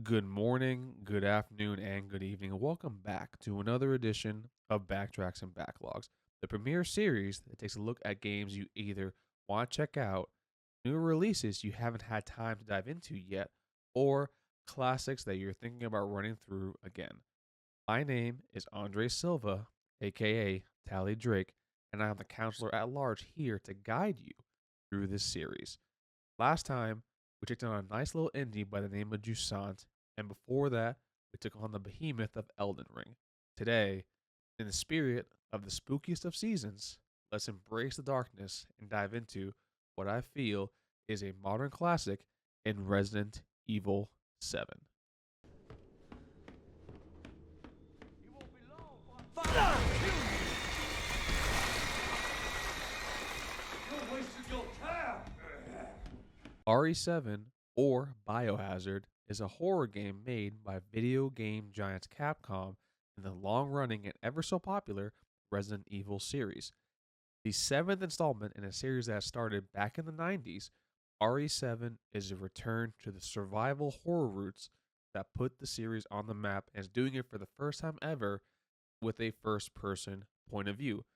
Good morning, good afternoon, and good evening. Welcome back to another edition of BackTracks BackLogs, the premier series that takes a look at games you either want to check out, new releases you haven't had time to dive into yet, or classics that you're thinking about running through again. My name is Andre Silva, aka Tally Drake, and I am the counselor at large here to guide you through this series. Last time, we took on a nice little indie by the name of Jusant, and before that, we took on the behemoth of Elden Ring. Today, in the spirit of the spookiest of seasons, let's embrace the darkness and dive into what I feel is a modern classic in Resident Evil 7. RE7 or Biohazard is a horror game made by video game giants Capcom in the long running and ever so popular Resident Evil series. The seventh installment in a series that started back in the 90s, RE7 is a return to the survival horror roots that put the series on the map and is doing it for the first time ever with a first person point of view.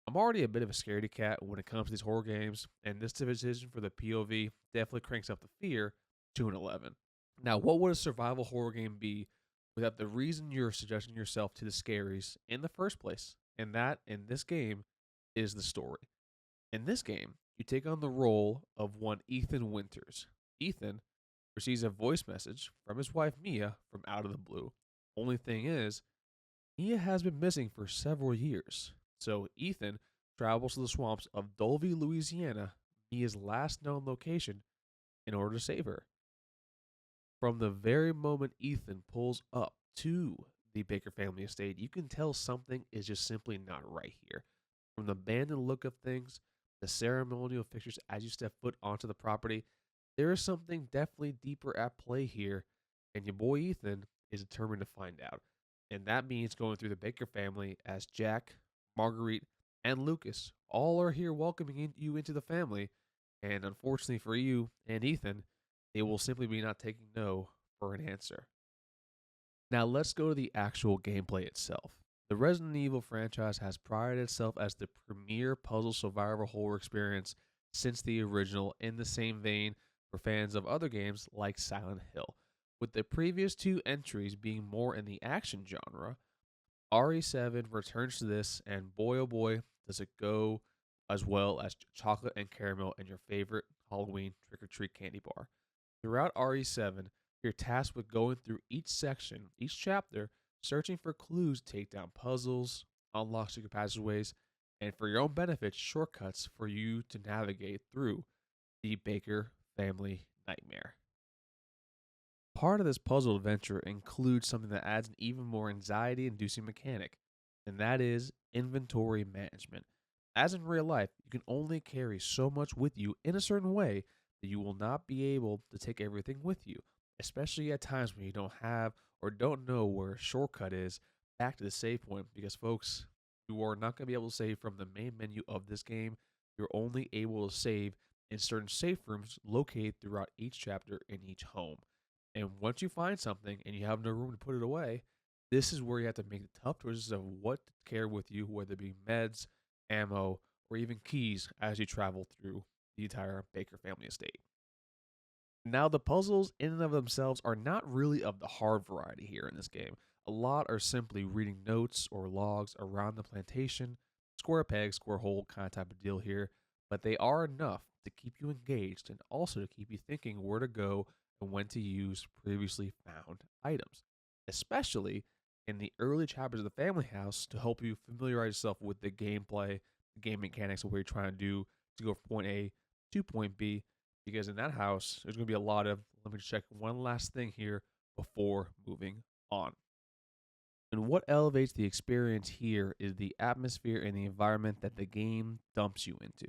I'm already a bit of a scaredy cat when it comes to these horror games, and this decision for the POV definitely cranks up the fear to an 11. Now, what would a survival horror game be without the reason you're suggesting yourself to the scaries in the first place? And that, in this game, is the story. In this game, you take on the role of one Ethan Winters. Ethan receives a voice message from his wife Mia from out of the blue. Only thing is, Mia has been missing for several years. So Ethan travels to the swamps of Dulvey, Louisiana, Mia's last known location, in order to save her. From the very moment Ethan pulls up to the Baker family estate, you can tell something is just simply not right here. From the abandoned look of things, the ceremonial fixtures as you step foot onto the property, there is something definitely deeper at play here, and your boy Ethan is determined to find out. And that means going through the Baker family as Jack, Marguerite, and Lucas all are here welcoming you into the family. And unfortunately for you and Ethan, they will simply be not taking no for an answer. Now let's go to the actual gameplay itself. The Resident Evil franchise has prided itself as the premier puzzle survival horror experience since the original, in the same vein for fans of other games like Silent Hill. With the previous two entries being more in the action genre, RE7 returns to this, and boy oh boy, does it go as well as chocolate and caramel in your favorite Halloween trick or treat candy bar. Throughout RE7, you're tasked with going through each section, each chapter, searching for clues to take down puzzles, unlock secret passageways, and for your own benefit, shortcuts for you to navigate through the Baker family nightmare. Part of this puzzle adventure includes something that adds an even more anxiety inducing mechanic, and that is inventory management. As in real life, you can only carry so much with you in a certain way that you will not be able to take everything with you, especially at times when you don't have or don't know where a shortcut is back to the save point. Because, folks, you are not going to be able to save from the main menu of this game. You're only able to save in certain safe rooms located throughout each chapter in each home. And once you find something and you have no room to put it away, this is where you have to make the tough choices of what to carry with you, whether it be meds, ammo, or even keys as you travel through the entire Baker family estate. Now, the puzzles in and of themselves are not really of the hard variety here in this game. A lot are simply reading notes or logs around the plantation, square peg, square hole kind of type of deal here, but they are enough to keep you engaged and also to keep you thinking where to go and when to use previously found items, especially in the early chapters of the family house to help you familiarize yourself with the gameplay, the game mechanics of what you're trying to do to go from point A to point B, because in that house, there's going to be a lot of, let me check one last thing here before moving on. And what elevates the experience here is the atmosphere and the environment that the game dumps you into.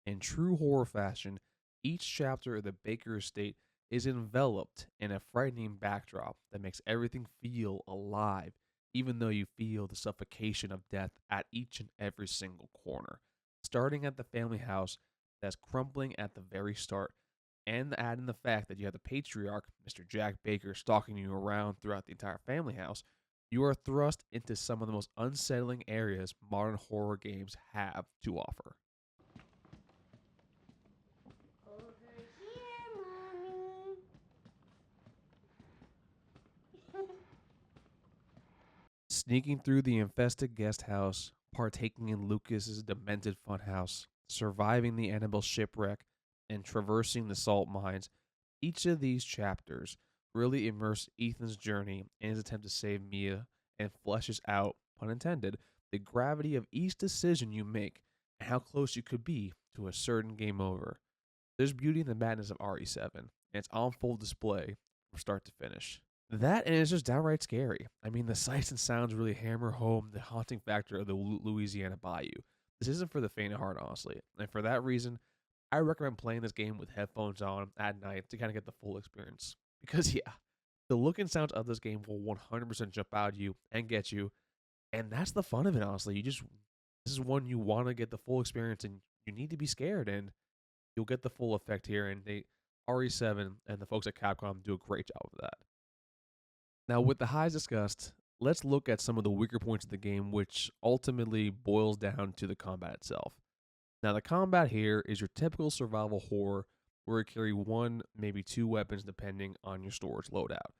In true horror fashion, each chapter of the Baker estate is enveloped in a frightening backdrop that makes everything feel alive, even though you feel the suffocation of death at each and every single corner. Starting at the family house that's crumbling at the very start, and add in the fact that you have the patriarch, Mr. Jack Baker, stalking you around throughout the entire family house, you are thrust into some of the most unsettling areas modern horror games have to offer. Over here, mommy. Sneaking through the infested guest house, partaking in Lucas's demented funhouse, surviving the Annabelle shipwreck, and traversing the salt mines, each of these chapters really immerse Ethan's journey in his attempt to save Mia and fleshes out, pun intended, the gravity of each decision you make and how close you could be to a certain game over. There's beauty in the madness of RE7, and it's on full display from start to finish. That and it's just downright scary. I mean, the sights and sounds really hammer home the haunting factor of the Louisiana Bayou. This isn't for the faint of heart, honestly. And for that reason, I recommend playing this game with headphones on at night to kind of get the full experience. Because, yeah, the look and sounds of this game will 100% jump out at you and get you. And that's the fun of it, honestly. This is one you want to get the full experience and you need to be scared. And you'll get the full effect here. And RE7 and the folks at Capcom do a great job of that. Now, with the highs discussed, let's look at some of the weaker points of the game, which ultimately boils down to the combat itself. Now, the combat here is your typical survival horror where you carry one, maybe two weapons depending on your storage loadout.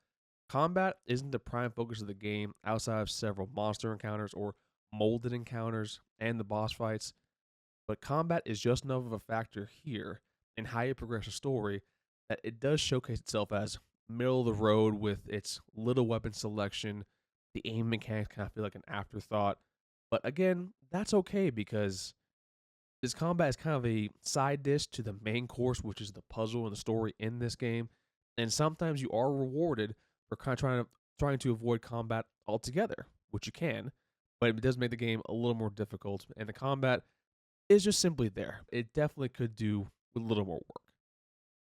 Combat isn't the prime focus of the game outside of several monster encounters or molded encounters and the boss fights, but combat is just enough of a factor here in how you progress the story that it does showcase itself as middle of the road with its little weapon selection. The aim mechanics kind of feel like an afterthought. But again, that's okay because this combat is kind of a side dish to the main course, which is the puzzle and the story in this game. And sometimes you are rewarded for kind of trying to avoid combat altogether, which you can, but it does make the game a little more difficult. And the combat is just simply there. It definitely could do with a little more work.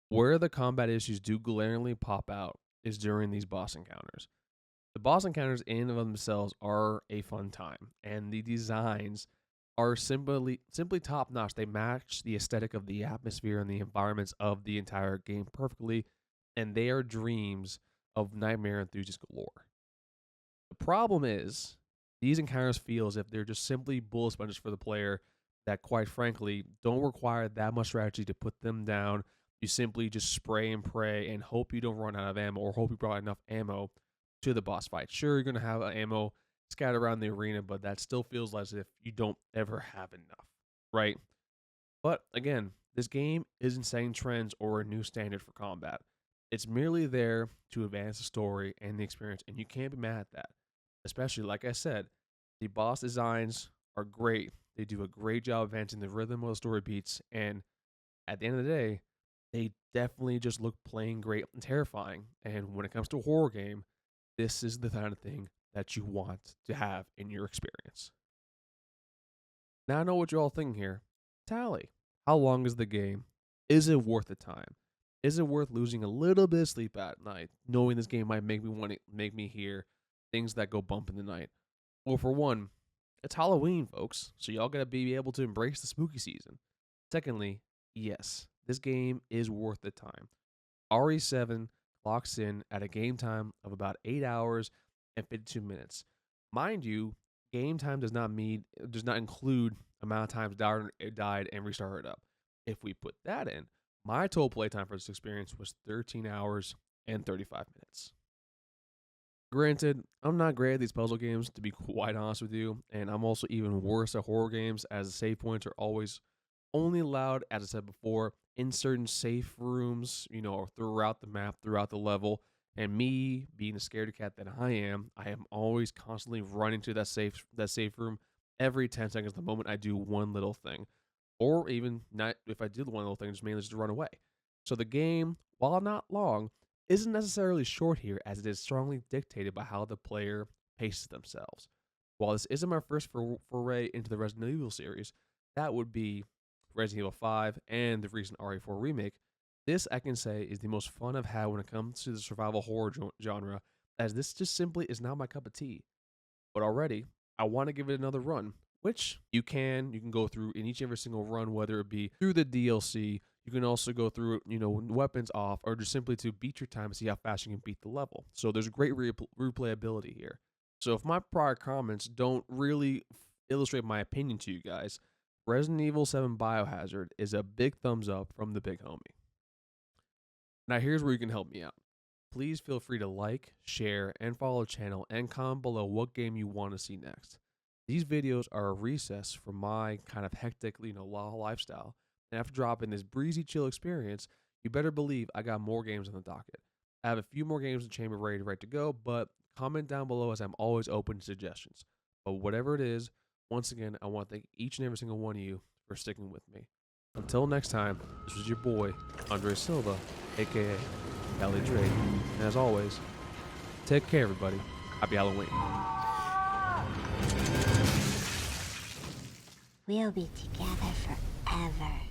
Where the combat issues do glaringly pop out is during these boss encounters. The boss encounters in and of themselves are a fun time, and the designs are simply top notch. They match the aesthetic of the atmosphere and the environments of the entire game perfectly, and they are dreams of nightmare enthusiast galore. The problem is these encounters feel as if they're just simply bullet sponges for the player that, quite frankly, don't require that much strategy to put them down. You simply just spray and pray and hope you don't run out of ammo or hope you brought enough ammo to the boss fight. Sure, you're going to have ammo scattered around the arena, but that still feels as if you don't ever have enough, right? But again, this game isn't setting trends or a new standard for combat. It's merely there to advance the story and the experience, and you can't be mad at that. Especially, like I said, the boss designs are great. They do a great job advancing the rhythm of the story beats, and at the end of the day, they definitely just look plain great and terrifying. And when it comes to a horror game, this is the kind of thing that you want to have in your experience. Now I know what you're all thinking here. Tally, how long is the game? Is it worth the time? Is it worth losing a little bit of sleep at night, knowing this game might make me hear things that go bump in the night? Well, for one, it's Halloween, folks, so y'all gotta be able to embrace the spooky season. Secondly, yes, this game is worth the time. RE7 clocks in at a game time of about 8 hours and 52 minutes. Mind you, game time does not include amount of times it died and restarted up. If we put that in, my total playtime for this experience was 13 hours and 35 minutes. Granted, I'm not great at these puzzle games, to be quite honest with you, and I'm also even worse at horror games as the save points are always only allowed, as I said before, in certain safe rooms, or throughout the map, throughout the level. And me, being a scaredy cat that I am always constantly running to that safe room every 10 seconds the moment I do one little thing. Or even not if I do the one little thing, just mainly just to run away. So the game, while not long, isn't necessarily short here, as it is strongly dictated by how the player paces themselves. While this isn't my first foray into the Resident Evil series, that would be Resident Evil 5 and the recent RE4 remake, this I can say is the most fun I've had when it comes to the survival horror genre, as this just simply is not my cup of tea. But already, I want to give it another run, which you can go through in each and every single run, whether it be through the DLC, You can also go through, weapons off, or just simply to beat your time and see how fast you can beat the level. So there's great replayability here. So if my prior comments don't really illustrate my opinion to you guys, Resident Evil 7 Biohazard is a big thumbs up from the big homie. Now here's where you can help me out. Please feel free to like, share, and follow the channel, and comment below what game you want to see next. These videos are a recess from my kind of hectic, law lifestyle. And after dropping this breezy, chill experience, you better believe I got more games on the docket. I have a few more games in the chamber ready to go, but comment down below as I'm always open to suggestions. But whatever it is, once again, I want to thank each and every single one of you for sticking with me. Until next time, this was your boy, Andre Silva, aka Ellie Drake. And as always, take care, everybody. Happy Halloween. We'll be together forever.